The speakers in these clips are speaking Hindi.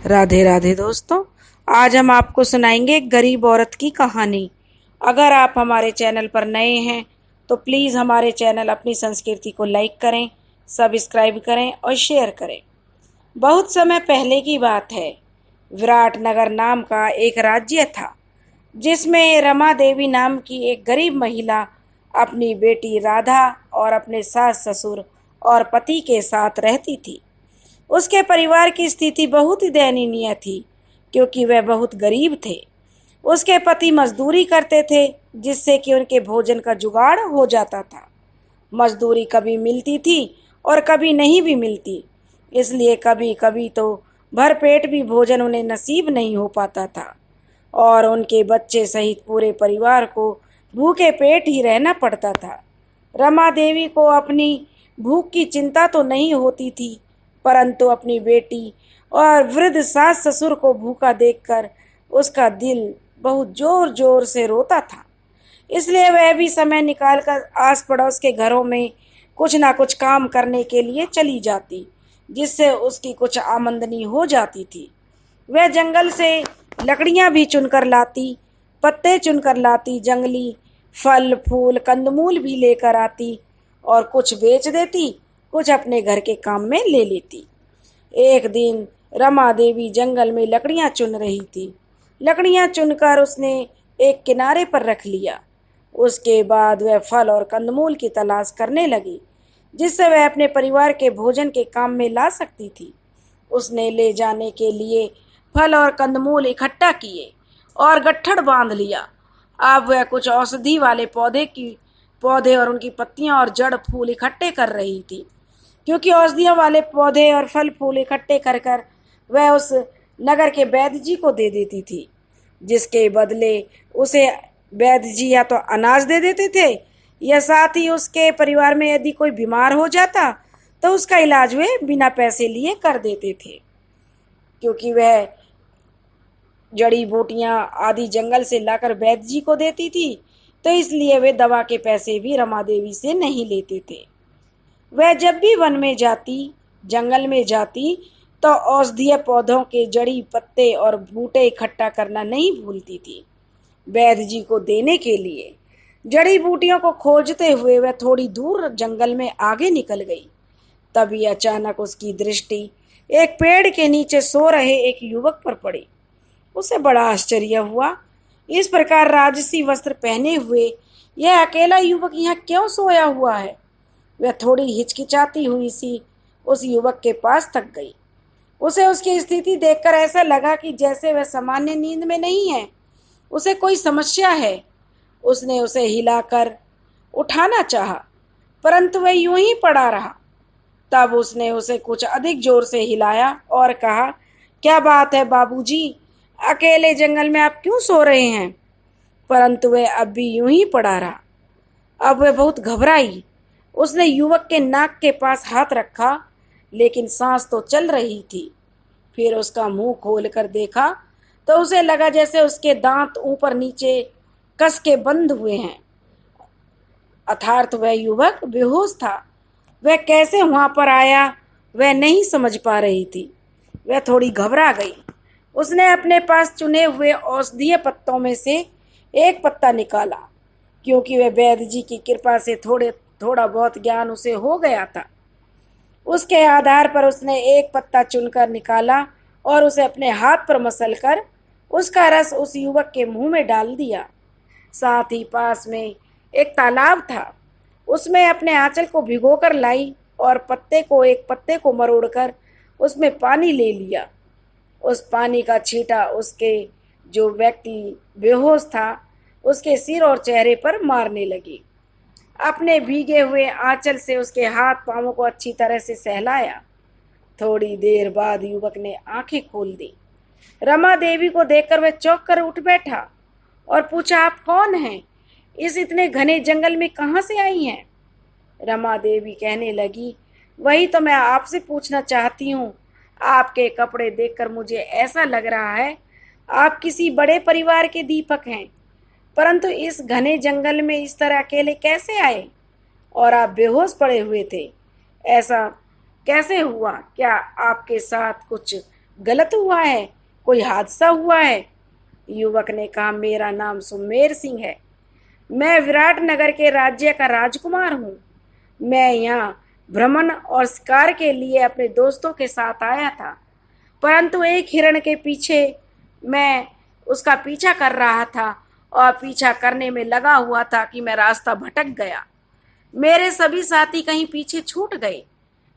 राधे राधे दोस्तों। आज हम आपको सुनाएंगे एक गरीब औरत की कहानी। अगर आप हमारे चैनल पर नए हैं तो प्लीज़ हमारे चैनल अपनी संस्कृति को लाइक करें, सब्सक्राइब करें और शेयर करें। बहुत समय पहले की बात है। विराट नगर नाम का एक राज्य था जिसमें रमा देवी नाम की एक गरीब महिला अपनी बेटी राधा और अपने सास ससुर और पति के साथ रहती थी। उसके परिवार की स्थिति बहुत ही दयनीय थी क्योंकि वह बहुत गरीब थे। उसके पति मजदूरी करते थे जिससे कि उनके भोजन का जुगाड़ हो जाता था। मजदूरी कभी मिलती थी और कभी नहीं भी मिलती, इसलिए कभी कभी तो भरपेट भी भोजन उन्हें नसीब नहीं हो पाता था और उनके बच्चे सहित पूरे परिवार को भूखे पेट ही रहना पड़ता था। रमा देवी को अपनी भूख की चिंता तो नहीं होती थी, परंतु अपनी बेटी और वृद्ध सास ससुर को भूखा देखकर उसका दिल बहुत जोर जोर से रोता था। इसलिए वह भी समय निकालकर आस पड़ोस के घरों में कुछ ना कुछ काम करने के लिए चली जाती, जिससे उसकी कुछ आमदनी हो जाती थी। वह जंगल से लकड़ियां भी चुनकर लाती, पत्ते चुनकर लाती, जंगली फल फूल कंदमूल भी लेकर आती और कुछ बेच देती, कुछ अपने घर के काम में ले लेती। एक दिन रमा देवी जंगल में लकड़ियां चुन रही थी। लकड़ियां चुनकर उसने एक किनारे पर रख लिया। उसके बाद वह फल और कंदमूल की तलाश करने लगी जिससे वह अपने परिवार के भोजन के काम में ला सकती थी। उसने ले जाने के लिए फल और कंदमूल इकट्ठा किए और गट्ठड़ बांध लिया। अब वह कुछ औषधि वाले पौधे और उनकी पत्तियां और जड़ फूल इकट्ठे कर रही थी, क्योंकि औषधियों वाले पौधे और फल फूल इकट्ठे कर कर वह उस नगर के वैद्य जी को दे देती थी, जिसके बदले उसे वैद्य जी या तो अनाज दे देते थे या साथ ही उसके परिवार में यदि कोई बीमार हो जाता तो उसका इलाज वे बिना पैसे लिए कर देते थे। क्योंकि वह जड़ी बूटियां आदि जंगल से लाकर वैद्य जी को देती थी, तो इसलिए वे दवा के पैसे भी रमा देवी से नहीं लेते थे। वह जब भी वन में जाती, जंगल में जाती, तो औषधीय पौधों के जड़ी पत्ते और बूटे इकट्ठा करना नहीं भूलती थी वैद्य जी को देने के लिए। जड़ी बूटियों को खोजते हुए वह थोड़ी दूर जंगल में आगे निकल गई। तभी अचानक उसकी दृष्टि एक पेड़ के नीचे सो रहे एक युवक पर पड़ी। उसे बड़ा आश्चर्य हुआ। इस प्रकार राजसी वस्त्र पहने हुए यह अकेला युवक यहाँ क्यों सोया हुआ है? वह थोड़ी हिचकिचाती हुई सी उस युवक के पास तक गई। उसे उसकी स्थिति देखकर ऐसा लगा कि जैसे वह सामान्य नींद में नहीं है, उसे कोई समस्या है। उसने उसे हिलाकर उठाना चाहा, परंतु वह यूं ही पड़ा रहा। तब उसने उसे कुछ अधिक जोर से हिलाया और कहा, क्या बात है बाबूजी, अकेले जंगल में आप क्यों सो रहे हैं? परंतु वह अब भी यूं ही पड़ा रहा। अब वह बहुत घबराई। उसने युवक के नाक के पास हाथ रखा, लेकिन सांस तो चल रही थी। फिर उसका मुंह खोलकर देखा तो उसे लगा जैसे उसके दांत ऊपर नीचे कस के बंद हुए हैं। अर्थात वह युवक बेहोश था। वह कैसे वहां पर आया वह नहीं समझ पा रही थी। वह थोड़ी घबरा गई। उसने अपने पास चुने हुए औषधीय पत्तों में से एक पत्ता निकाला, क्योंकि वह वैद्य जी की कृपा से थोड़ा बहुत ज्ञान उसे हो गया था। उसके आधार पर उसने एक पत्ता चुनकर निकाला और उसे अपने हाथ पर मसलकर उसका रस उस युवक के मुंह में डाल दिया। साथ ही पास में एक तालाब था, उसमें अपने आंचल को भिगोकर लाई और एक पत्ते को मरोड़कर उसमें पानी ले लिया। उस पानी का छींटा उसके जो व्यक्ति बेहोश था उसके सिर और चेहरे पर मारने लगी। अपने भीगे हुए आंचल से उसके हाथ पांवों को अच्छी तरह से सहलाया। थोड़ी देर बाद युवक ने आंखें खोल दी। रमा देवी को देखकर वह चौंक कर उठ बैठा और पूछा, आप कौन हैं? इस इतने घने जंगल में कहाँ से आई हैं? रमा देवी कहने लगी, वही तो मैं आपसे पूछना चाहती हूँ। आपके कपड़े देखकर मुझे ऐसा लग रहा है आप किसी बड़े परिवार के दीपक हैं, परंतु इस घने जंगल में इस तरह अकेले कैसे आए? और आप बेहोश पड़े हुए थे, ऐसा कैसे हुआ? क्या आपके साथ कुछ गलत हुआ है? कोई हादसा हुआ है? युवक ने कहा, मेरा नाम सुमेर सिंह है। मैं विराट नगर के राज्य का राजकुमार हूँ। मैं यहाँ भ्रमण और शिकार के लिए अपने दोस्तों के साथ आया था, परंतु एक हिरण के पीछे मैं उसका पीछा कर रहा था और पीछा करने में लगा हुआ था कि मैं रास्ता भटक गया। मेरे सभी साथी कहीं पीछे छूट गए।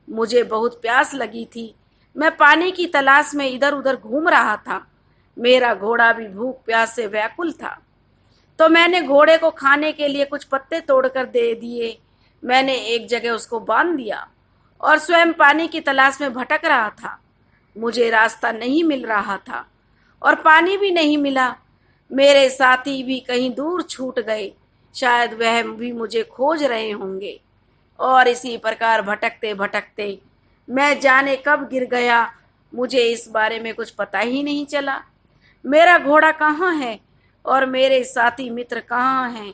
मुझे बहुत प्यास लगी थी। मैं पानी की तलाश में इधर उधर घूम रहा था। मेरा घोड़ा भी भूख प्यास से व्याकुल था, तो मैंने घोड़े को खाने के लिए कुछ पत्ते तोड़कर दे दिए। मैंने एक जगह उसको बांध दिया और स्वयं पानी की तलाश में भटक रहा था। मुझे रास्ता नहीं मिल रहा था और पानी भी नहीं मिला। मेरे साथी भी कहीं दूर छूट गए। शायद वह भी मुझे खोज रहे होंगे। और इसी प्रकार भटकते भटकते मैं जाने कब गिर गया, मुझे इस बारे में कुछ पता ही नहीं चला। मेरा घोड़ा कहाँ है और मेरे साथी मित्र कहाँ हैं,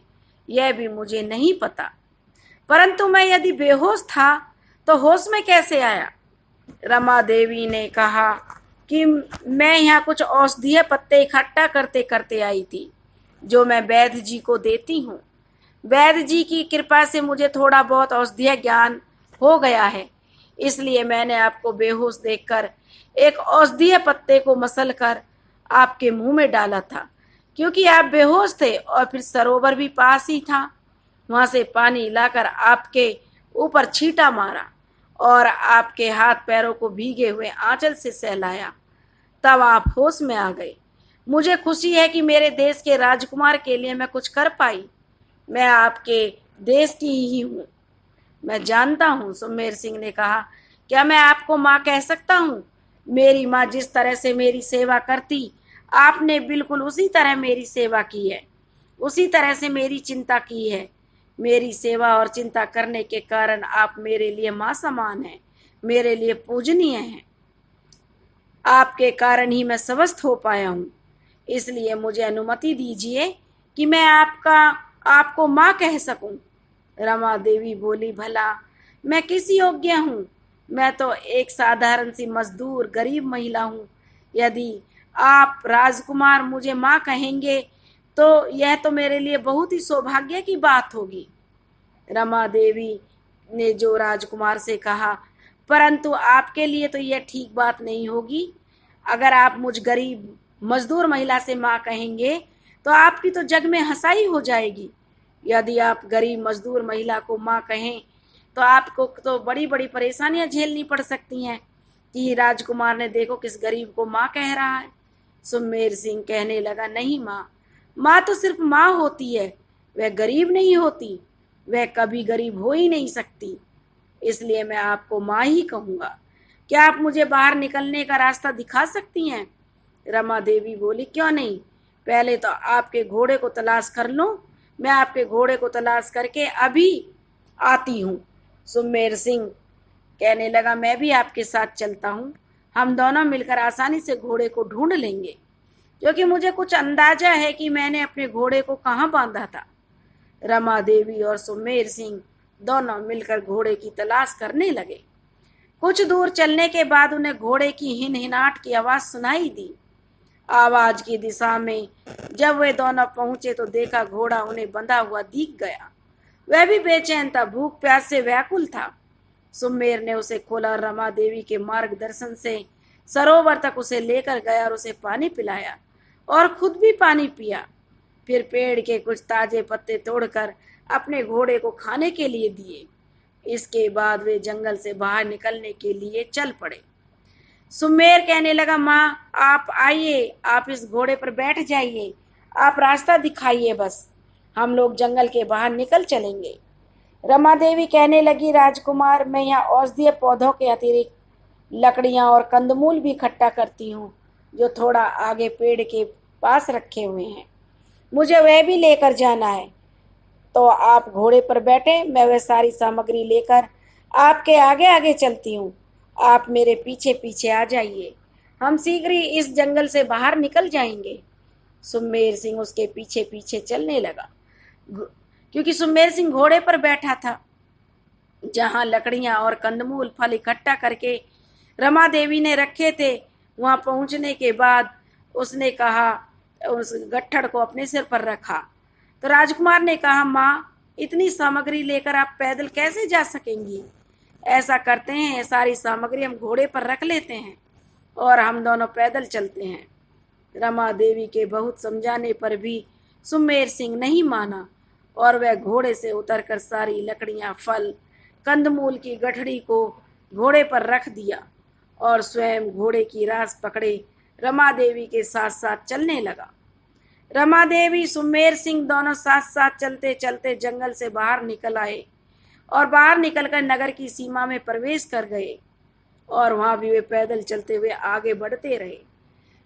यह भी मुझे नहीं पता। परंतु मैं यदि बेहोश था तो होश में कैसे आया? रमा देवी ने कहा कि मैं यहाँ कुछ औषधीय पत्ते इकट्ठा करते करते आई थी, जो मैं वैद्य जी को देती हूँ। वैद्य जी की कृपा से मुझे थोड़ा बहुत औषधीय ज्ञान हो गया है, इसलिए मैंने आपको बेहोश देखकर एक औषधीय पत्ते को मसल कर आपके मुंह में डाला था, क्योंकि आप बेहोश थे और फिर सरोवर भी पास ही था। वहां से पानी लाकर आपके ऊपर छींटा मारा और आपके हाथ पैरों को भीगे हुए आंचल से सहलाया। तब आप होश में आ गए। मुझे खुशी है कि मेरे देश के राजकुमार के लिए मैं कुछ कर पाई। मैं आपके देश की ही हूँ। मैं जानता हूँ, सुमेर सिंह ने कहा। क्या मैं आपको माँ कह सकता हूँ? मेरी माँ जिस तरह से मेरी सेवा करती, आपने बिल्कुल उसी तरह मेरी सेवा की है, उसी तरह से मेरी चिंता की है। मेरी सेवा और चिंता करने के कारण आप मेरे लिए माँ समान हैं, मेरे लिए पूजनीय हैं। आपके कारण ही मैं स्वस्थ हो पाया हूँ, इसलिए मुझे अनुमति दीजिए कि मैं आपको माँ कह सकूं। रमा देवी बोली, भला मैं किस योग्य हूँ? मैं तो एक साधारण सी मजदूर गरीब महिला हूँ। यदि आप राजकुमार मुझे माँ कहेंगे तो यह तो मेरे लिए बहुत ही सौभाग्य की बात होगी। रमा देवी ने जो राजकुमार से कहा, परंतु आपके लिए तो यह ठीक बात नहीं होगी। अगर आप मुझ गरीब मजदूर महिला से माँ कहेंगे तो आपकी तो जग में हंसाई हो जाएगी। यदि आप गरीब मजदूर महिला को माँ कहें तो आपको तो बड़ी बड़ी परेशानियां झेलनी पड़ सकती हैं कि राजकुमार ने देखो किस गरीब को माँ कह रहा है। सुमेर सिंह कहने लगा, नहीं माँ, माँ तो सिर्फ माँ होती है, वह गरीब नहीं होती, वह कभी गरीब हो ही नहीं सकती, इसलिए मैं आपको माँ ही कहूँगा। क्या आप मुझे बाहर निकलने का रास्ता दिखा सकती हैं? रमा देवी बोली, क्यों नहीं, पहले तो आपके घोड़े को तलाश कर लो। मैं आपके घोड़े को तलाश करके अभी आती हूँ। सुमेर सिंह कहने लगा, मैं भी आपके साथ चलता हूँ। हम दोनों मिलकर आसानी से घोड़े को ढूंढ लेंगे, क्योंकि मुझे कुछ अंदाजा है कि मैंने अपने घोड़े को कहाँ बांधा था। रमा देवी और सुमेर सिंह दोनों मिलकर घोड़े की तलाश करने लगे। कुछ दूर चलने के बाद उन्हें घोड़े की हिनहिनाहट की आवाज सुनाई दी। आवाज की दिशा में जब वे दोनों पहुंचे तो देखा घोड़ा उन्हें बंधा हुआ दिख गया। वह भी बेचैन था, भूख प्यास से व्याकुल था। सुमेर ने उसे खोला और रमा देवी के मार्गदर्शन से सरोवर तक उसे लेकर गया और उसे पानी पिलाया और खुद भी पानी पिया। फिर पेड़ के कुछ ताजे पत्ते तोड़कर अपने घोड़े को खाने के लिए दिए। इसके बाद वे जंगल से बाहर निकलने के लिए चल पड़े। सुमेर कहने लगा, माँ आप आइए, आप इस घोड़े पर बैठ जाइए, आप रास्ता दिखाइए, बस हम लोग जंगल के बाहर निकल चलेंगे। रमा देवी कहने लगी, राजकुमार, मैं यहाँ औषधीय पौधों के अतिरिक्त लकड़ियाँ और कंदमूल भी इकट्ठा करती हूँ, जो थोड़ा आगे पेड़ के पास रखे हुए हैं। मुझे वह भी लेकर जाना है। तो आप घोड़े पर बैठे, मैं वह सारी सामग्री लेकर आपके आगे आगे चलती हूँ। आप मेरे पीछे पीछे आ जाइए, हम शीघ्र ही इस जंगल से बाहर निकल जाएंगे। सुमेर सिंह उसके पीछे पीछे चलने लगा, क्योंकि सुमेर सिंह घोड़े पर बैठा था। जहाँ लकड़ियाँ और कंदमूल फल इकट्ठा करके रमा देवी ने रखे थे, वहाँ पहुँचने के बाद उसने कहा, उस गट्ठड़ को अपने सिर पर रखा। तो राजकुमार ने कहा, माँ, इतनी सामग्री लेकर आप पैदल कैसे जा सकेंगी? ऐसा करते हैं, सारी सामग्री हम घोड़े पर रख लेते हैं और हम दोनों पैदल चलते हैं। रमा देवी के बहुत समझाने पर भी सुमेर सिंह नहीं माना और वह घोड़े से उतरकर सारी लकड़ियां, फल, कंदमूल की गठड़ी को घोड़े पर रख दिया और स्वयं घोड़े की रास पकड़े रमा देवी के साथ साथ चलने लगा। रमा देवी, सुमेर सिंह दोनों साथ साथ चलते चलते जंगल से बाहर निकल आए और बाहर निकलकर नगर की सीमा में प्रवेश कर गए और वहां भी वे पैदल चलते हुए आगे बढ़ते रहे।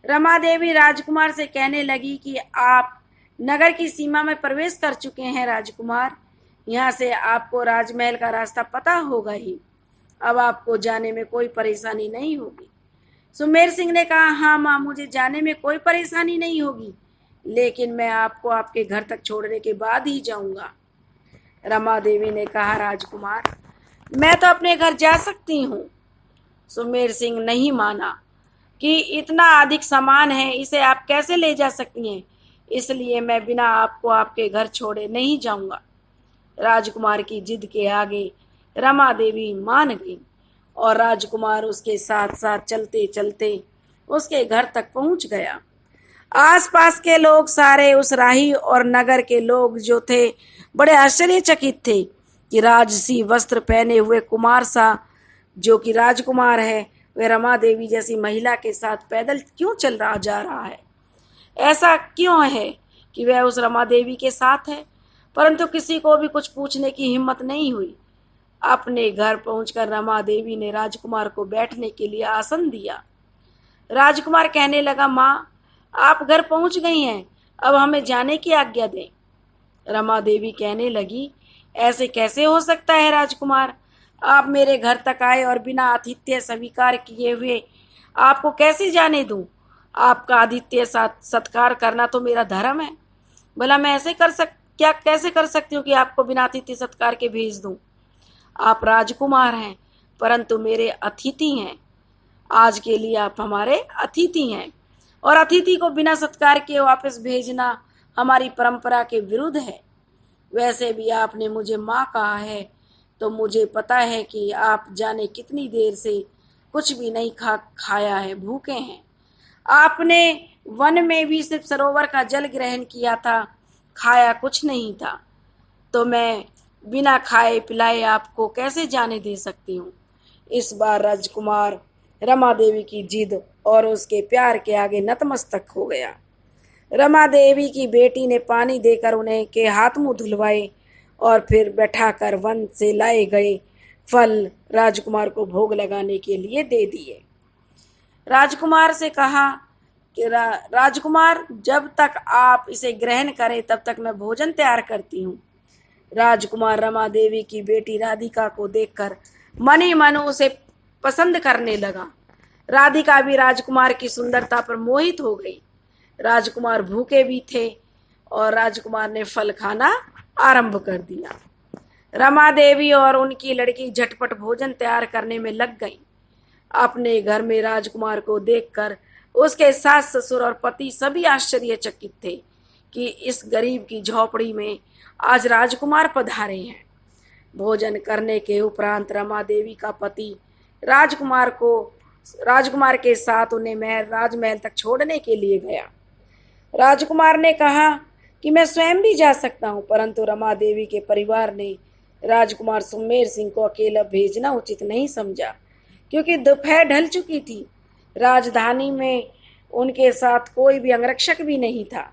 रमा देवी राजकुमार से कहने लगी कि आप नगर की सीमा में प्रवेश कर चुके हैं राजकुमार, यहाँ से आपको राजमहल का रास्ता पता होगा ही, अब आपको जाने में कोई परेशानी नहीं होगी। सुमेर सिंह ने कहा, हाँ माँ, मुझे जाने में कोई परेशानी नहीं होगी, लेकिन मैं आपको आपके घर तक छोड़ने के बाद ही जाऊंगा। रमा देवी ने कहा, राजकुमार, मैं तो अपने घर जा सकती हूँ। सुमेर सिंह नहीं माना कि इतना अधिक सामान है, इसे आप कैसे ले जा सकती हैं, इसलिए मैं बिना आपको आपके घर छोड़े नहीं जाऊंगा। राजकुमार की जिद के आगे रमा देवी मान गई और राजकुमार उसके साथ साथ चलते चलते उसके घर तक पहुंच गया। आसपास के लोग सारे, उस राही और नगर के लोग जो थे, बड़े आश्चर्यचकित थे कि राजसी वस्त्र पहने हुए कुमार सा, जो कि राजकुमार है, वह रमा देवी जैसी महिला के साथ पैदल क्यों चल रहा जा रहा है। ऐसा क्यों है कि वह उस रमा देवी के साथ है, परंतु किसी को भी कुछ पूछने की हिम्मत नहीं हुई। अपने घर पहुंचकर रमा देवी ने राजकुमार को बैठने के लिए आसन दिया। राजकुमार कहने लगा, माँ, आप घर पहुंच गई हैं, अब हमें जाने की आज्ञा दें। रमा देवी कहने लगी, ऐसे कैसे हो सकता है राजकुमार, आप मेरे घर तक आए और बिना आतिथ्य स्वीकार किए हुए आपको कैसे जाने दूं? आपका आतिथ्य सत्कार करना तो मेरा धर्म है, भला मैं ऐसे कैसे कर सकती हूँ कि आपको बिना आतिथ्य सत्कार के भेज दूं? आप राजकुमार हैं, परंतु मेरे अतिथि हैं। आज के लिए आप हमारे अतिथि हैं और अतिथि को बिना सत्कार के वापस भेजना हमारी परंपरा के विरुद्ध है। वैसे भी आपने मुझे माँ कहा है, तो मुझे पता है कि आप जाने कितनी देर से कुछ भी नहीं खाया है, भूखे हैं। आपने वन में भी सिर्फ सरोवर का जल ग्रहण किया था, खाया कुछ नहीं था, तो मैं बिना खाए पिलाए आपको कैसे जाने दे सकती हूँ। इस बार राजकुमार रमा देवी की जिद और उसके प्यार के आगे नतमस्तक हो गया। रमा देवी की बेटी ने पानी देकर उन्हें के हाथ मुंह धुलवाए और फिर बैठाकर वन से लाए गए फल राजकुमार को भोग लगाने के लिए दे दिए। राजकुमार से कहा कि राजकुमार, जब तक आप इसे ग्रहण करें तब तक मैं भोजन तैयार करती हूँ। राजकुमार रमा देवी की बेटी राधिका को देखकर मन ही मन उसे पसंद करने लगा। राधिका भी राजकुमार की सुंदरता पर मोहित हो गई। राजकुमार भूखे भी थे और राजकुमार ने फल खाना आरंभ कर दिया। रमा देवी और उनकी लड़की झटपट भोजन तैयार करने में लग गई। अपने घर में राजकुमार को देखकर उसके सास ससुर और पति सभी आश्चर्यचकित थे कि इस गरीब की झोपड़ी में आज राजकुमार पधारे हैं। भोजन करने के उपरांत रमा देवी का पति राजकुमार के साथ उन्हें राजमहल तक छोड़ने के लिए गया। राजकुमार ने कहा कि मैं स्वयं भी जा सकता हूँ, परंतु रमा देवी के परिवार ने राजकुमार सुमेर सिंह को अकेला भेजना उचित नहीं समझा, क्योंकि दोपहर ढल चुकी थी। राजधानी में उनके साथ कोई भी अंगरक्षक भी नहीं था,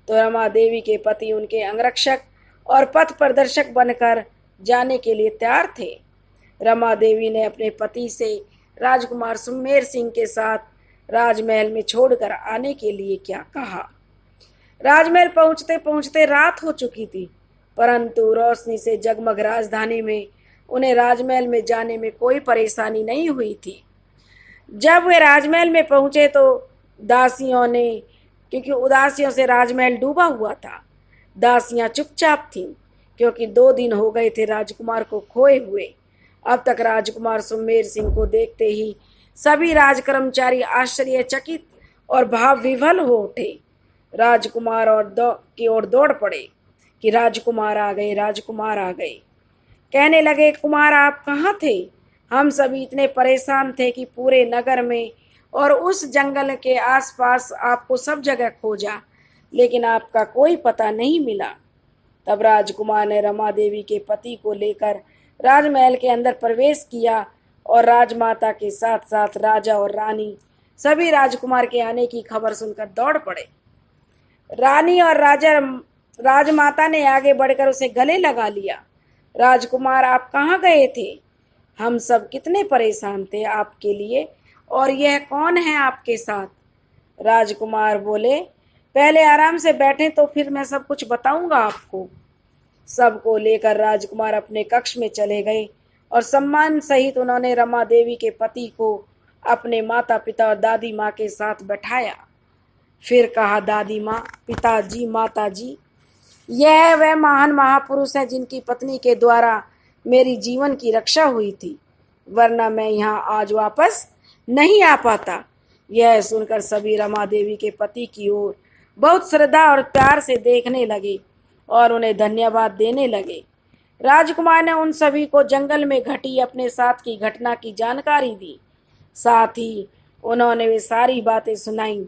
तो रमा देवी के पति उनके अंगरक्षक और पथ प्रदर्शक बनकर जाने के लिए तैयार थे। रमा देवी ने अपने पति से राजकुमार सुमेर सिंह के साथ राजमहल में छोड़कर आने के लिए क्या कहा। राजमहल पहुंचते पहुंचते रात हो चुकी थी, परंतु रोशनी से जगमग राजधानी में उन्हें राजमहल में जाने में कोई परेशानी नहीं हुई थी। जब वे राजमहल में पहुंचे तो दासियों ने, क्योंकि उदासियों से राजमहल डूबा हुआ था, दासियां चुपचाप थीं, क्योंकि 2 दिन हो गए थे राजकुमार को खोए हुए। अब तक राजकुमार सुमेर सिंह को देखते ही सभी राजकर्मचारी आश्चर्यचकित और भाव विह्वल हो उठे। राजकुमार की ओर दौड़ पड़े कि राजकुमार आ गए, राजकुमार आ गए। कहने लगे, कुमार आप कहाँ थे? हम सभी इतने परेशान थे कि पूरे नगर में और उस जंगल के आसपास आपको सब जगह खोजा, लेकिन आपका कोई पता नहीं मिला। तब राजकुमार ने रमा देवी के पति को लेकर राजमहल के अंदर प्रवेश किया और राजमाता के साथ साथ राजा और रानी सभी राजकुमार के आने की खबर सुनकर दौड़ पड़े। रानी और राजमाता ने आगे बढ़कर उसे गले लगा लिया। राजकुमार आप कहाँ गए थे? हम सब कितने परेशान थे आपके लिए, और यह कौन है आपके साथ? राजकुमार बोले, पहले आराम से बैठें तो फिर मैं सब कुछ बताऊंगा आपको। सबको लेकर राजकुमार अपने कक्ष में चले गए और सम्मान सहित उन्होंने रमा देवी के पति को अपने माता पिता और दादी माँ के साथ बैठाया। फिर कहा, दादी माँ, पिताजी, माता जी, यह वह महान महापुरुष है जिनकी पत्नी के द्वारा मेरी जीवन की रक्षा हुई थी, वरना मैं यहाँ आज वापस नहीं आ पाता। यह सुनकर सभी रमा देवी के पति की ओर बहुत श्रद्धा और प्यार से देखने लगे और उन्हें धन्यवाद देने लगे। राजकुमार ने उन सभी को जंगल में घटी अपने साथ की घटना की जानकारी दी। साथ ही उन्होंने वे सारी बातें सुनाई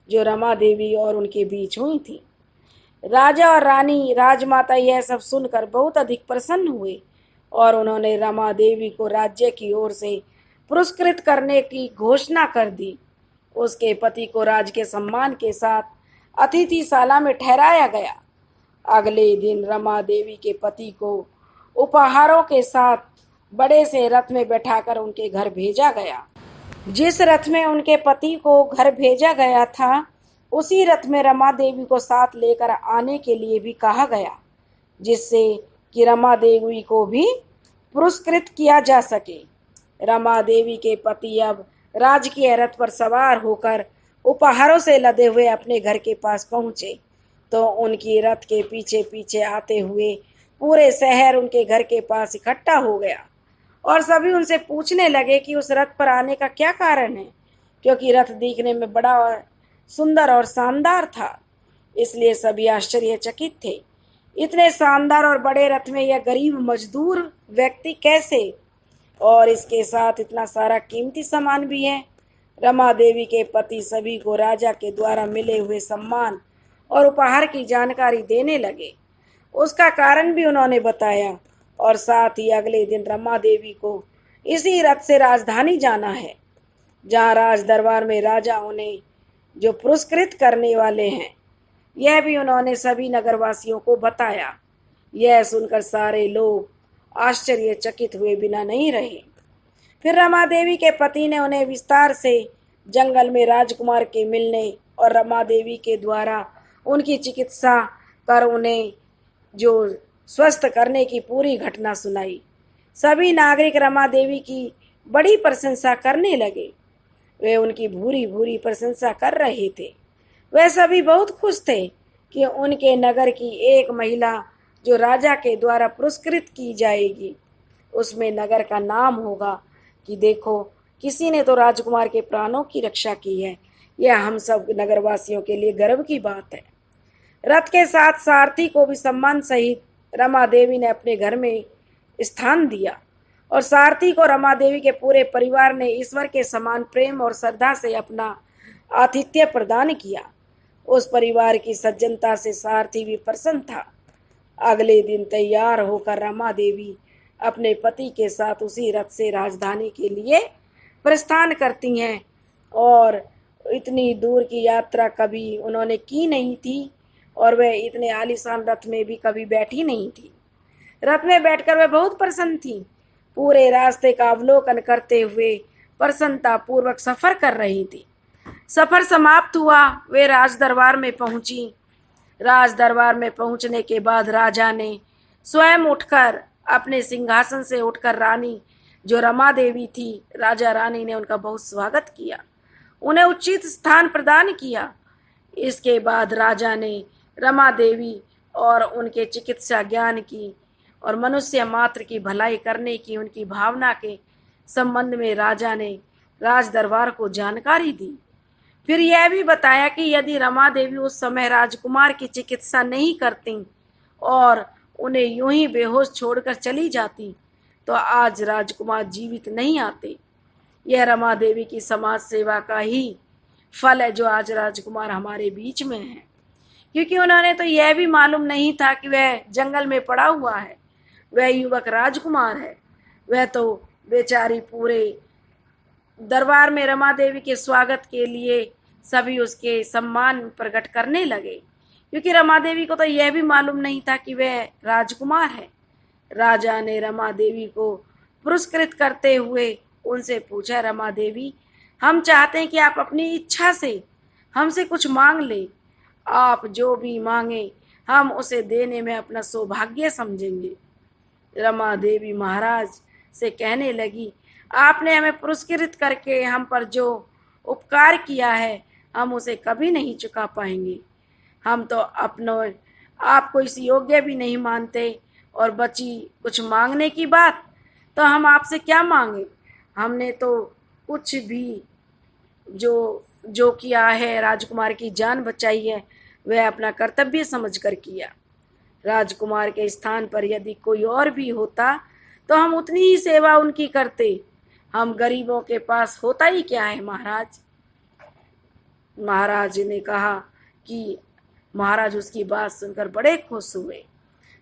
जो रमा देवी और उनके बीच हुई थी। राजा और रानी राजमाता यह सब सुनकर बहुत अधिक प्रसन्न हुए और उन्होंने रमा देवी को राज्य की ओर से पुरस्कृत करने की घोषणा कर दी। उसके पति को राज के सम्मान के साथ अतिथिशाला में ठहराया गया। अगले दिन रमा देवी के पति को उपहारों के साथ बड़े से रथ में बैठाकर उनके घर भेजा गया। जिस रथ में उनके पति को घर भेजा गया था, उसी रथ में रमा देवी को साथ लेकर आने के लिए भी कहा गया, जिससे कि रमा देवी को भी पुरस्कृत किया जा सके। रमा देवी के पति अब राजकीय रथ पर सवार होकर उपहारों से लदे हुए अपने घर के पास पहुंचे तो उनकी रथ के पीछे पीछे आते हुए पूरे शहर उनके घर के पास इकट्ठा हो गया और सभी उनसे पूछने लगे कि उस रथ पर आने का क्या कारण है, क्योंकि रथ दिखने में बड़ा सुंदर और शानदार था। इसलिए सभी आश्चर्यचकित थे। इतने शानदार और बड़े रथ में यह गरीब मजदूर व्यक्ति कैसे, और इसके साथ इतना सारा कीमती सामान भी है। रमा देवी के पति सभी को राजा के द्वारा मिले हुए सम्मान और उपहार की जानकारी देने लगे। उसका कारण भी उन्होंने बताया और साथ ही अगले दिन रमा देवी को इसी रथ से राजधानी जाना है, जहाँ राज दरबार में राजा उन्हें जो पुरस्कृत करने वाले हैं, यह भी उन्होंने सभी नगरवासियों को बताया। यह सुनकर सारे लोग आश्चर्यचकित हुए बिना नहीं रहे। फिर रमा देवी के पति ने उन्हें विस्तार से जंगल में राजकुमार के मिलने और रमा देवी के द्वारा उनकी चिकित्सा कर उन्हें जो स्वस्थ करने की पूरी घटना सुनाई। सभी नागरिक रमा देवी की बड़ी प्रशंसा करने लगे। वे उनकी भूरी भूरी प्रशंसा कर रहे थे। वे सभी बहुत खुश थे कि उनके नगर की एक महिला जो राजा के द्वारा पुरस्कृत की जाएगी, उसमें नगर का नाम होगा कि देखो, किसी ने तो राजकुमार के प्राणों की रक्षा की है। यह हम सब नगरवासियों के लिए गर्व की बात है। रथ के साथ सारथी को भी सम्मान सहित रमा देवी ने अपने घर में स्थान दिया और सारथी को रमा देवी के पूरे परिवार ने ईश्वर के समान प्रेम और श्रद्धा से अपना आतिथ्य प्रदान किया। उस परिवार की सज्जनता से सारथी भी प्रसन्न था। अगले दिन तैयार होकर रमा देवी अपने पति के साथ उसी रथ से राजधानी के लिए प्रस्थान करती हैं और इतनी दूर की यात्रा कभी उन्होंने की नहीं थी और वह इतने आलीशान रथ में भी कभी बैठी नहीं थी। रथ में बैठकर वह बहुत प्रसन्न थी। पूरे रास्ते का अवलोकन करते हुए प्रसन्नता पूर्वक सफर कर रही थी। सफर समाप्त हुआ, वे राज दरबार में पहुंची। राज दरबार में पहुंचने के बाद राजा ने स्वयं उठकर अपने सिंहासन से उठकर रानी जो रमा देवी थी, राजा रानी ने उनका बहुत स्वागत किया, उन्हें उचित स्थान प्रदान किया। इसके बाद राजा ने रमा देवी और उनके चिकित्सा ज्ञान की और मनुष्य मात्र की भलाई करने की उनकी भावना के संबंध में राजा ने राज दरबार को जानकारी दी। फिर यह भी बताया कि यदि रमा देवी उस समय राजकुमार की चिकित्सा नहीं करती और उन्हें यूं ही बेहोश छोड़कर चली जाती तो आज राजकुमार जीवित नहीं आते। यह रमा देवी की समाज सेवा का ही फल है जो आज राजकुमार हमारे बीच में है, क्योंकि उन्होंने तो यह भी मालूम नहीं था कि वह जंगल में पड़ा हुआ है, वह युवक राजकुमार है। वह तो बेचारी पूरे दरबार में रमा देवी के स्वागत के लिए सभी उसके सम्मान प्रकट करने लगे, क्योंकि रमा देवी को तो यह भी मालूम नहीं था कि वह राजकुमार है। राजा ने रमा देवी को पुरस्कृत करते हुए उनसे पूछा, रमा देवी, हम चाहते हैं कि आप अपनी इच्छा से हमसे कुछ मांग ले। आप जो भी मांगे हम उसे देने में अपना सौभाग्य समझेंगे। रमा देवी महाराज से कहने लगी, आपने हमें पुरस्कृत करके हम पर जो उपकार किया है हम उसे कभी नहीं चुका पाएंगे। हम तो अपनों आपको इस योग्य भी नहीं मानते, और बची कुछ मांगने की बात तो हम आपसे क्या मांगे। हमने तो कुछ भी जो जो किया है, राजकुमार की जान बचाई है, वह अपना कर्तव्य समझकर किया। राजकुमार के स्थान पर यदि कोई और भी होता तो हम उतनी ही सेवा उनकी करते। हम गरीबों के पास होता ही क्या है महाराज। महाराज ने कहा कि महाराज उसकी बात सुनकर बड़े खुश हुए।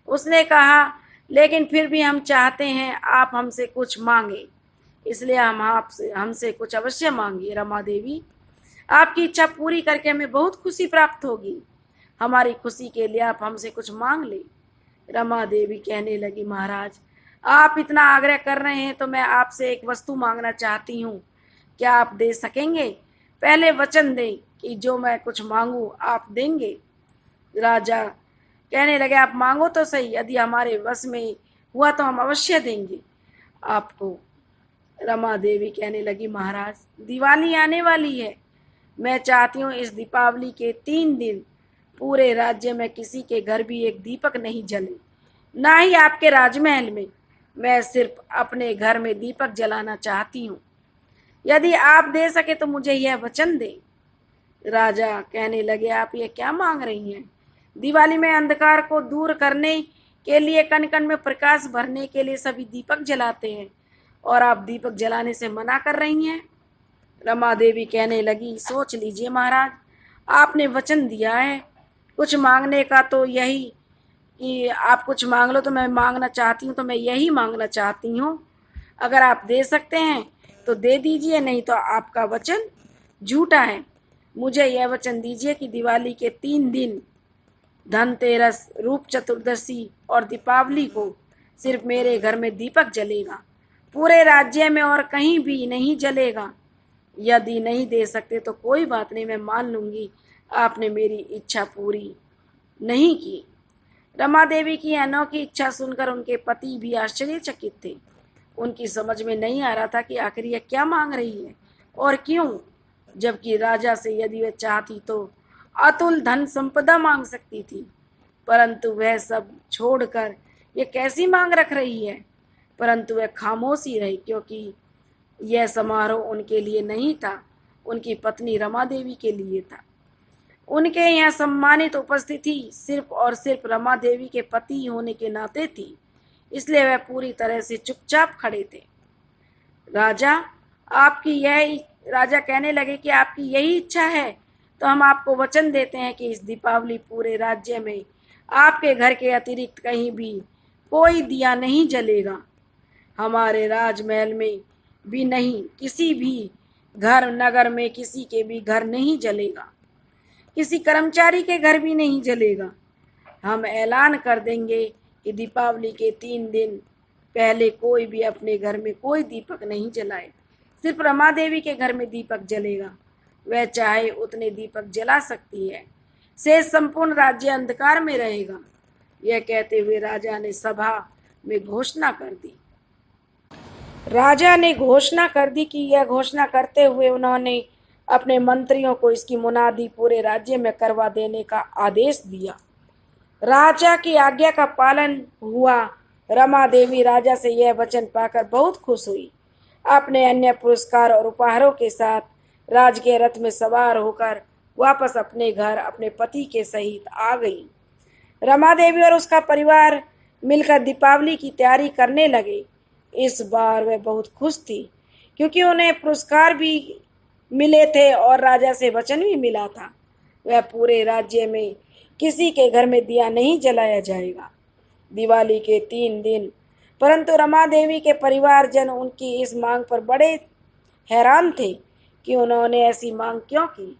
उसने कहा, लेकिन फिर भी हम चाहते हैं आप हमसे कुछ मांगे, इसलिए हम आपसे हमसे कुछ अवश्य मांगिए। रमा देवी, आपकी इच्छा पूरी करके हमें बहुत खुशी प्राप्त होगी। हमारी खुशी के लिए आप हमसे कुछ मांग ले। रमा देवी कहने लगी, महाराज आप इतना आग्रह कर रहे हैं तो मैं आपसे एक वस्तु मांगना चाहती हूँ, क्या आप दे सकेंगे? पहले वचन दें कि जो मैं कुछ मांगू आप देंगे। राजा कहने लगे, आप मांगो तो सही, यदि हमारे वश में हुआ तो हम अवश्य देंगे आपको। रमा देवी कहने लगी, महाराज दिवाली आने वाली है, मैं चाहती हूँ इस दीपावली के 3 दिन पूरे राज्य में किसी के घर भी एक दीपक नहीं जले, ना ही आपके राजमहल में। मैं सिर्फ अपने घर में दीपक जलाना चाहती हूँ, यदि आप दे सके तो मुझे यह वचन दे। राजा कहने लगे, आप ये क्या मांग रही हैं? दिवाली में अंधकार को दूर करने के लिए, कण कण में प्रकाश भरने के लिए सभी दीपक जलाते हैं, और आप दीपक जलाने से मना कर रही हैं। रमा देवी कहने लगी, सोच लीजिए महाराज, आपने वचन दिया है कुछ मांगने का, तो यही कि आप कुछ मांग लो। तो मैं मांगना चाहती हूँ, तो मैं यही मांगना चाहती हूँ। अगर आप दे सकते हैं तो दे दीजिए, नहीं तो आपका वचन झूठा है। मुझे यह वचन दीजिए कि दिवाली के 3 दिन, धनतेरस, रूप चतुर्दशी और दीपावली को सिर्फ मेरे घर में दीपक जलेगा, पूरे राज्य में और कहीं भी नहीं जलेगा। यदि नहीं दे सकते तो कोई बात नहीं, मैं मान लूंगी आपने मेरी इच्छा पूरी नहीं की। रमा देवी की अनोखी इच्छा सुनकर उनके पति भी आश्चर्यचकित थे। उनकी समझ में नहीं आ रहा था कि आखिर यह क्या मांग रही है और क्यों, जबकि राजा से यदि वह चाहती तो अतुल धन संपदा मांग सकती थी, परंतु वह सब छोड़कर ये कैसी मांग रख रही है। परंतु वह खामोश ही रही, क्योंकि यह समारोह उनके लिए नहीं था, उनकी पत्नी रमा देवी के लिए था। उनके यहाँ सम्मानित उपस्थिति सिर्फ और सिर्फ रमा देवी के पति होने के नाते थी, इसलिए वह पूरी तरह से चुपचाप खड़े थे। राजा कहने लगे कि आपकी यही इच्छा है तो हम आपको वचन देते हैं कि इस दीपावली पूरे राज्य में आपके घर के अतिरिक्त कहीं भी कोई दिया नहीं जलेगा। हमारे राजमहल में भी नहीं, किसी भी घर नगर में किसी के भी घर नहीं जलेगा, किसी कर्मचारी के घर भी नहीं जलेगा। हम ऐलान कर देंगे कि दीपावली के 3 दिन पहले कोई भी अपने घर में कोई दीपक नहीं जलाए, सिर्फ रमा देवी के घर में दीपक जलेगा। वह चाहे उतने दीपक जला सकती है, शेष संपूर्ण राज्य अंधकार में रहेगा। यह कहते हुए राजा ने सभा में घोषणा कर दी। यह घोषणा करते हुए उन्होंने अपने मंत्रियों को इसकी मुनादी पूरे राज्य में करवा देने का आदेश दिया। राजा की आज्ञा का पालन हुआ। रमा देवी राजा से यह वचन पाकर बहुत खुश हुई। अपने अन्य पुरस्कार और उपहारों के साथ राज के रथ में सवार होकर वापस अपने घर अपने पति के सहित आ गई। रमा देवी और उसका परिवार मिलकर दीपावली की तैयारी करने लगे। इस बार वह बहुत खुश थी क्योंकि उन्हें पुरस्कार भी मिले थे और राजा से वचन भी मिला था। वह पूरे राज्य में किसी के घर में दिया नहीं जलाया जाएगा। दिवाली के 3 दिन परंतु रमा देवी के परिवारजन उनकी इस मांग पर बड़े हैरान थे कि उन्होंने ऐसी मांग क्यों की।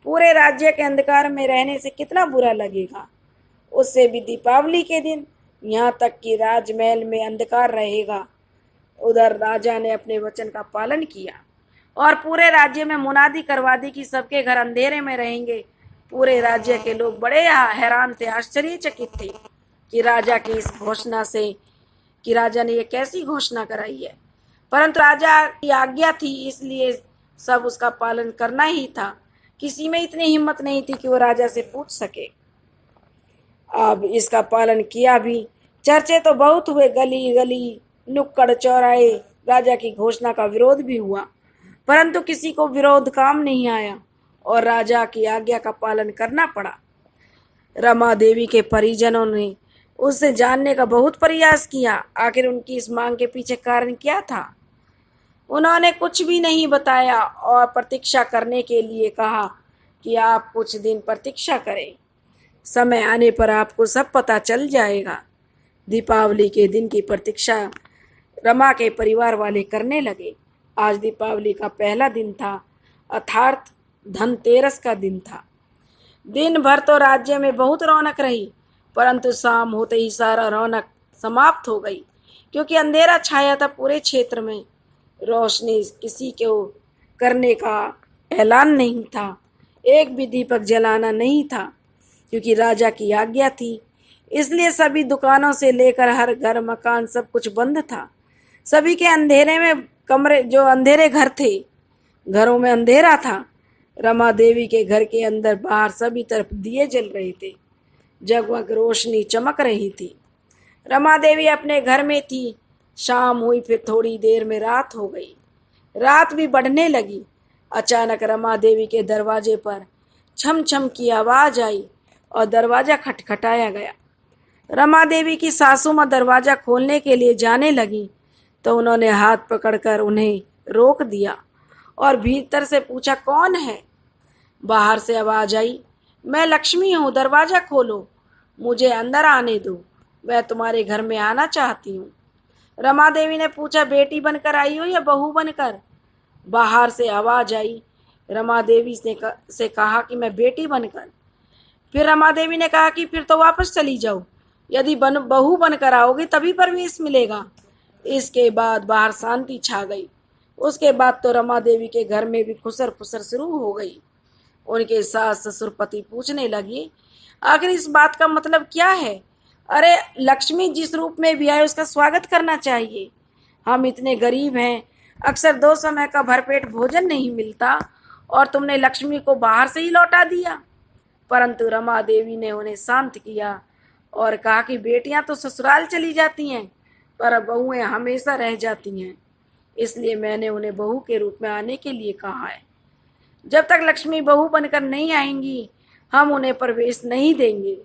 पूरे राज्य के अंधकार में रहने से कितना बुरा लगेगा, उससे भी दीपावली के दिन, यहाँ तक कि राजमहल में अंधकार रहेगा। उधर राजा ने अपने वचन का पालन किया और पूरे राज्य में मुनादी करवा दी कि सबके घर अंधेरे में रहेंगे। पूरे राज्य के लोग बड़े हैरान थे, आश्चर्यचकित थे कि राजा की इस घोषणा से, कि राजा ने ये कैसी घोषणा कराई है। परंतु राजा की आज्ञा थी, इसलिए सब उसका पालन करना ही था। किसी में इतनी हिम्मत नहीं थी कि वो राजा से पूछ सके। अब इसका पालन किया भी। चर्चे तो बहुत हुए, गली गली नुक्कड़ चौराहे राजा की घोषणा का विरोध भी हुआ, परंतु किसी को विरोध काम नहीं आया और राजा की आज्ञा का पालन करना पड़ा। रमा देवी के परिजनों ने उससे जानने का बहुत प्रयास किया, आखिर उनकी इस मांग के पीछे कारण क्या था। उन्होंने कुछ भी नहीं बताया और प्रतीक्षा करने के लिए कहा कि आप कुछ दिन प्रतीक्षा करें, समय आने पर आपको सब पता चल जाएगा। दीपावली के दिन की प्रतीक्षा रमा के परिवार वाले करने लगे। आज दीपावली का पहला दिन था, अर्थात धनतेरस का दिन था। दिन भर तो राज्य में बहुत रौनक रही, परंतु शाम होते ही सारा रौनक समाप्त हो गई, क्योंकि अंधेरा छाया था पूरे क्षेत्र में। रोशनी किसी को करने का ऐलान नहीं था, एक भी दीपक जलाना नहीं था, क्योंकि राजा की आज्ञा थी। इसलिए सभी दुकानों से लेकर हर घर मकान सब कुछ बंद था। सभी के अंधेरे में कमरे, जो अंधेरे घर थे, घरों में अंधेरा था। रमा देवी के घर के अंदर बाहर सभी तरफ दिए जल रहे थे, जगमग रोशनी चमक रही थी। रमा देवी अपने घर में थी। शाम हुई, फिर थोड़ी देर में रात हो गई। रात भी बढ़ने लगी। अचानक रमा देवी के दरवाजे पर छम छम की आवाज आई और दरवाजा खटखटाया गया। रमा देवी की सासू माँ दरवाजा खोलने के लिए जाने लगी तो उन्होंने हाथ पकड़कर उन्हें रोक दिया और भीतर से पूछा, कौन है। बाहर से आवाज आई, मैं लक्ष्मी हूँ, दरवाजा खोलो, मुझे अंदर आने दो, मैं तुम्हारे घर में आना चाहती हूँ। रमा देवी ने पूछा, बेटी बनकर आई हो या बहू बनकर। बाहर से आवाज आई। रमा देवी से कहा कि मैं बेटी बनकर। फिर रमा देवी ने कहा कि फिर तो वापस चली जाओ, यदि बहू बनकर आओगी तभी प्रवेश मिलेगा। इसके बाद बाहर शांति छा गई। उसके बाद तो रमा देवी के घर में भी खुसर फुसर शुरू हो गई। उनके सास ससुर पति पूछने लगी, आखिर इस बात का मतलब क्या है। अरे लक्ष्मी जिस रूप में भी आए उसका स्वागत करना चाहिए। हम इतने गरीब हैं, अक्सर 2 समय का भरपेट भोजन नहीं मिलता और तुमने लक्ष्मी को बाहर से ही लौटा दिया। परंतु रमा देवी ने उन्हें शांत किया और कहा कि बेटियां तो ससुराल चली जाती हैं, पर बहुएं हमेशा रह जाती हैं, इसलिए मैंने उन्हें बहू के रूप में आने के लिए कहा है। जब तक लक्ष्मी बहू बनकर नहीं आएंगी हम उन्हें प्रवेश नहीं देंगे।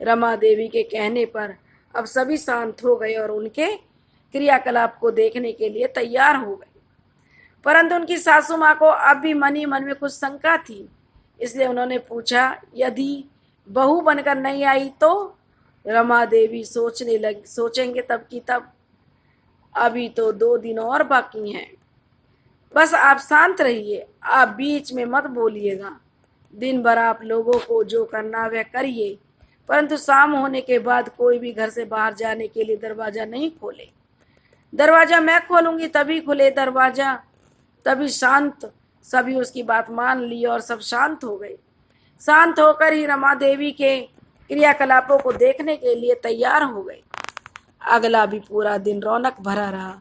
रमा देवी के कहने पर अब सभी शांत हो गए और उनके क्रियाकलाप को देखने के लिए तैयार हो गए। परंतु उनकी सासू माँ को अब भी मन ही मन में कुछ शंका थी, इसलिए उन्होंने पूछा, यदि बहू बनकर नहीं आई तो। रमा देवी सोचेंगे तब की तब, अभी तो 2 दिन और बाकी हैं, बस आप शांत रहिए, आप बीच में मत बोलिएगा। दिन भर आप लोगों को जो करना वह करिए, परंतु शाम होने के बाद कोई भी घर से बाहर जाने के लिए दरवाजा नहीं खोले। दरवाजा मैं खोलूंगी तभी खुले दरवाजा। तभी शांत सभी उसकी बात मान ली और सब शांत हो गए। शांत होकर ही रमा देवी के क्रियाकलापों को देखने के लिए तैयार हो गए। अगला भी पूरा दिन रौनक भरा रहा।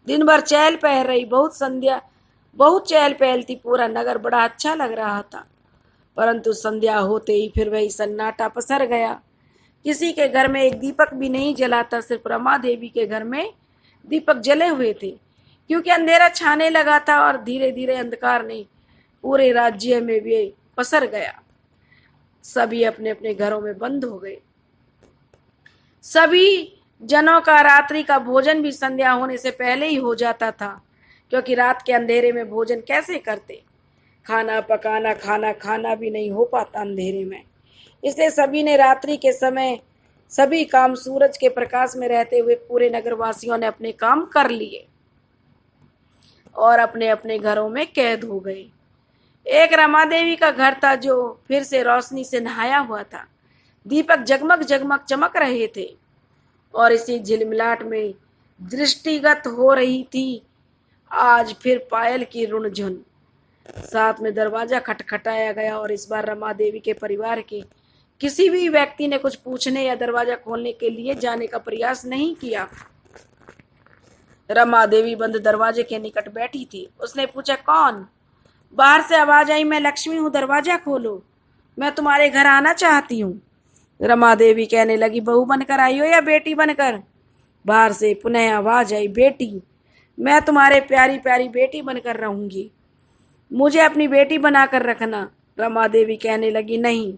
दिन भर चहल पहल रही, बहुत चहल पहल थी। पूरा नगर बड़ा अच्छा लग रहा था। परंतु संध्या होते ही फिर वही सन्नाटा पसर गया। किसी के घर में एक दीपक भी नहीं जला था, सिर्फ रमा देवी के घर में दीपक जले हुए थे। क्योंकि अंधेरा छाने लगा था और धीरे धीरे अंधकार ने पूरे राज्य में भी पसर गया। सभी अपने अपने घरों में बंद हो गए। सभी जनों का रात्रि का भोजन भी संध्या होने से पहले ही हो जाता था, क्योंकि रात के अंधेरे में भोजन कैसे करते। खाना पकाना, खाना खाना भी नहीं हो पाता अंधेरे में। इसलिए सभी ने रात्रि के समय सभी काम सूरज के प्रकाश में रहते हुए पूरे नगरवासियों ने अपने काम कर लिए और अपने अपने घरों में कैद हो गए। एक रमा देवी का घर था जो फिर से रोशनी से नहाया हुआ था। दीपक जगमग जगमग चमक रहे थे और इसी झिलमिलाहट में दृष्टिगत हो रही थी आज फिर पायल की रुनझुन। साथ में दरवाजा खटखटाया गया और इस बार रमा देवी के परिवार के किसी भी व्यक्ति ने कुछ पूछने या दरवाजा खोलने के लिए जाने का प्रयास नहीं किया। रमा देवी बंद दरवाजे के निकट बैठी थी। उसने पूछा, कौन? बाहर से आवाज आई, मैं लक्ष्मी हूँ, दरवाजा खोलो, मैं तुम्हारे घर आना चाहती हूँ। रमा देवी कहने लगी, बहू बनकर आई हो या बेटी बनकर? बाहर से पुनः आवाज आई, बेटी, मैं तुम्हारे प्यारी प्यारी बेटी बनकर रहूंगी, मुझे अपनी बेटी बनाकर रखना। रमा देवी कहने लगी, नहीं,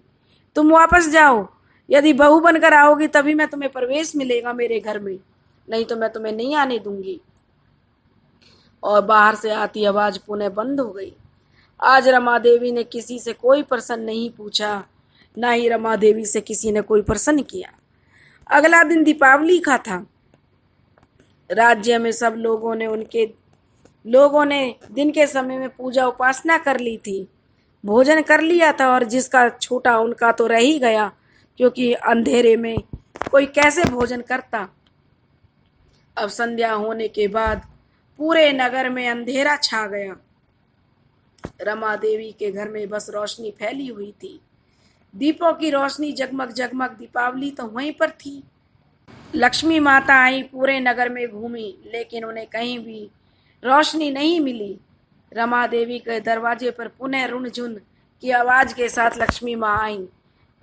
तुम वापस जाओ, यदि बहू बनकर आओगी तभी मैं तुम्हें प्रवेश मिलेगा मेरे घर में, नहीं तो मैं तुम्हें नहीं आने दूंगी। और बाहर से आती आवाज पुनः बंद हो गई। आज रमा देवी ने किसी से कोई प्रश्न नहीं पूछा, ना ही रमा देवी से किसी ने कोई प्रश्न किया। अगला दिन दीपावली का था। राज्य में सब लोगों ने दिन के समय में पूजा उपासना कर ली थी, भोजन कर लिया था, और जिसका छूटा उनका तो रह ही गया, क्योंकि अंधेरे में कोई कैसे भोजन करता। अब संध्या होने के बाद पूरे नगर में अंधेरा छा गया। रमा देवी के घर में बस रोशनी फैली हुई थी। दीपों की रोशनी जगमग जगमग, दीपावली तो वहीं पर थी। लक्ष्मी माता आई, पूरे नगर में घूमी, लेकिन उन्हें कहीं भी रोशनी नहीं मिली। रमा देवी के दरवाजे पर पुनः रुनझुन की आवाज के साथ लक्ष्मी माँ आई।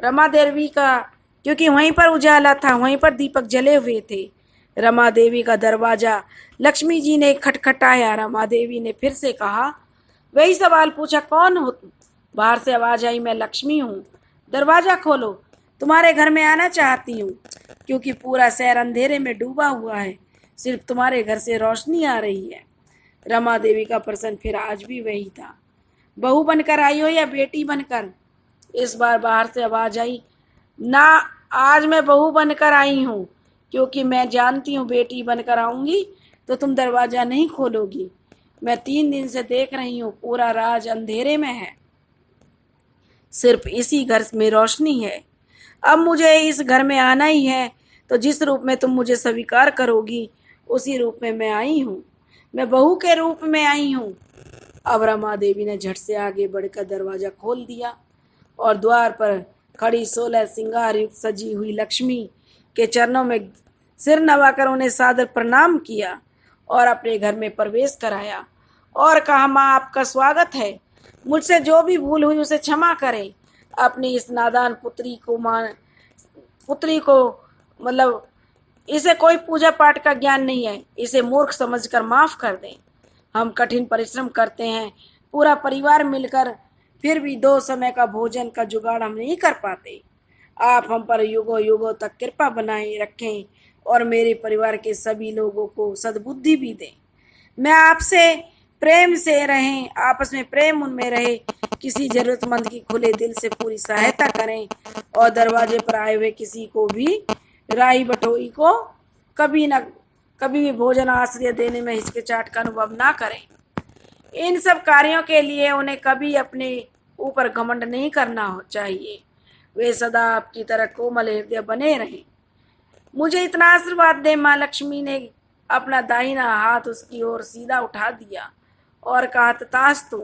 रमा देवी का, क्योंकि वहीं पर उजाला था, वहीं पर दीपक जले हुए थे। रमा देवी का दरवाजा लक्ष्मी जी ने खटखटाया। रमा देवी ने फिर से कहा, वही सवाल पूछा, कौन हो तुम? बाहर से आवाज आई, मैं लक्ष्मी हूँ, दरवाजा खोलो, तुम्हारे घर में आना चाहती हूँ, क्योंकि पूरा शहर अंधेरे में डूबा हुआ है, सिर्फ तुम्हारे घर से रोशनी आ रही है। रमा देवी का प्रश्न फिर आज भी वही था, बहू बनकर आई हो या बेटी बनकर? इस बार बाहर से आवाज आई, ना, आज मैं बहू बनकर आई हूँ, क्योंकि मैं जानती हूँ बेटी बनकर आऊंगी तो तुम दरवाजा नहीं खोलोगी। मैं 3 दिन से देख रही हूँ, पूरा राज अंधेरे में है, सिर्फ इसी घर में रोशनी है। अब मुझे इस घर में आना ही है, तो जिस रूप में तुम मुझे स्वीकार करोगी उसी रूप में मैं आई हूँ, मैं बहू के रूप में आई हूँ। अब रमा देवी ने झट से आगे बढ़कर दरवाजा खोल दिया और द्वार पर खड़ी 16 श्रृंगार युक्त सजी हुई लक्ष्मी के चरणों में सिर नवाकर उन्हें सादर प्रणाम किया और अपने घर में प्रवेश कराया और कहा, माँ, आपका स्वागत है, मुझसे जो भी भूल हुई उसे क्षमा करें। अपनी इस नादान पुत्री को मतलब इसे कोई पूजा पाठ का ज्ञान नहीं है, इसे मूर्ख समझकर माफ कर दें। हम कठिन परिश्रम करते हैं पूरा परिवार मिलकर, फिर भी 2 समय का भोजन का जुगाड़ हम नहीं कर पाते। आप हम पर युगों युगों तक कृपा बनाए रखें और मेरे परिवार के सभी लोगों को सद्बुद्धि भी दें। मैं आपसे प्रेम से रहें, आपस में प्रेम उनमें रहे, किसी जरूरतमंद की खुले दिल से पूरी सहायता करें और दरवाजे पर आए हुए किसी को भी, राही बटोई को कभी भी भोजन आश्रय देने में हिचकिचाहट का अनुभव ना करें। इन सब कार्यों के लिए उन्हें कभी अपने ऊपर घमंड नहीं करना चाहिए। वे सदा आपकी तरह कोमल हृदय बने रहें। मुझे इतना आशीर्वाद दे। माँ लक्ष्मी ने अपना दाहिना हाथ उसकी ओर सीधा उठा दिया और कहा, तथास्तु,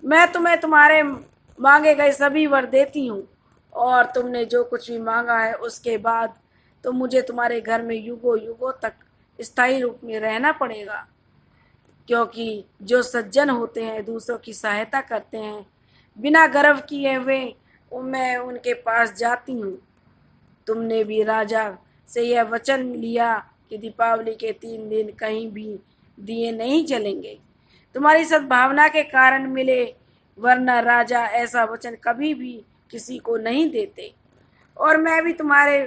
मैं तुम्हें तुम्हारे मांगे गए सभी वर देती हूँ और तुमने जो कुछ भी मांगा है उसके बाद तो मुझे तुम्हारे घर में युगों युगों तक स्थायी रूप में रहना पड़ेगा, क्योंकि जो सज्जन होते हैं, दूसरों की सहायता करते हैं, बिना गर्व किए हुए मैं उनके पास जाती हूँ। तुमने भी राजा से यह वचन लिया कि दीपावली के 3 दिन कहीं भी दिए नहीं जलेंगे। तुम्हारी सद्भावना के कारण मिले, वरना राजा ऐसा वचन कभी भी किसी को नहीं देते। और मैं भी तुम्हारे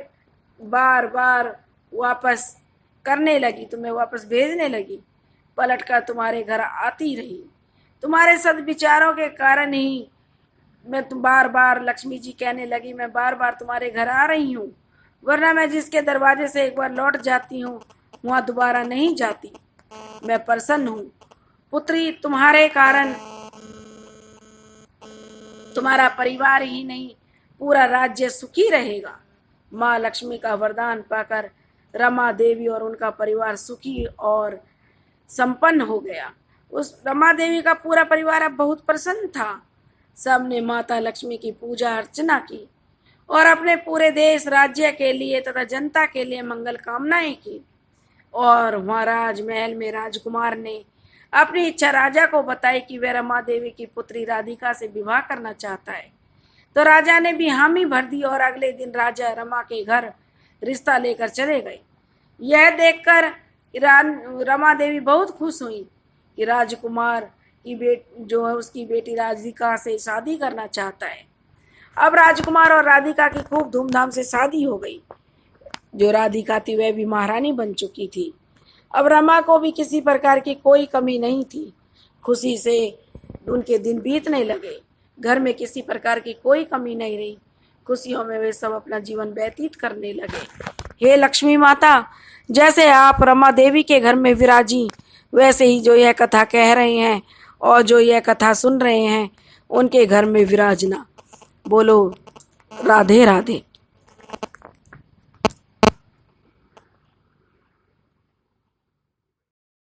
बार बार वापस करने लगी, तुम्हें वापस भेजने लगी, पलट कर तुम्हारे घर आती रही। तुम्हारे सद्विचारों के कारण ही मैं तुम बार बार, लक्ष्मी जी कहने लगी, मैं बार बार तुम्हारे घर आ रही हूँ, वरना मैं जिसके दरवाजे से एक बार लौट जाती हूँ वहाँ दोबारा नहीं जाती। मैं प्रसन्न हूँ पुत्री, तुम्हारे कारण तुम्हारा परिवार ही नहीं पूरा राज्य सुखी रहेगा। माँ लक्ष्मी का वरदान पाकर रमा देवी और उनका परिवार सुखी और संपन्न हो गया। उस रमा देवी का पूरा परिवार अब बहुत प्रसन्न था। सबने माता लक्ष्मी की पूजा अर्चना की और अपने पूरे देश राज्य के लिए तथा जनता के लिए मंगल कामनाएं की। और वहाँ राजमहल में राजकुमार ने अपनी इच्छा राजा को बताई कि वह रमा देवी की पुत्री राधिका से विवाह करना चाहता है। तो राजा ने भी हामी भर दी और अगले दिन राजा रमा के घर रिश्ता लेकर चले गए। यह देखकर रमा देवी बहुत खुश हुई कि राजकुमार की जो है उसकी बेटी राधिका से शादी करना चाहता है। अब राजकुमार और राधिका की खूब धूमधाम से शादी हो गई। जो राधिका थी वह भी महारानी बन चुकी थी। अब रमा को भी किसी प्रकार की कोई कमी नहीं थी। खुशी से उनके दिन बीतने लगे। घर में किसी प्रकार की कोई कमी नहीं रही। खुशियों में वे सब अपना जीवन व्यतीत करने लगे। हे लक्ष्मी माता, जैसे आप रमा देवी के घर में विराजी, वैसे ही जो यह कथा कह रहे हैं और जो यह कथा सुन रहे हैं उनके घर में विराजना। बोलो राधे राधे।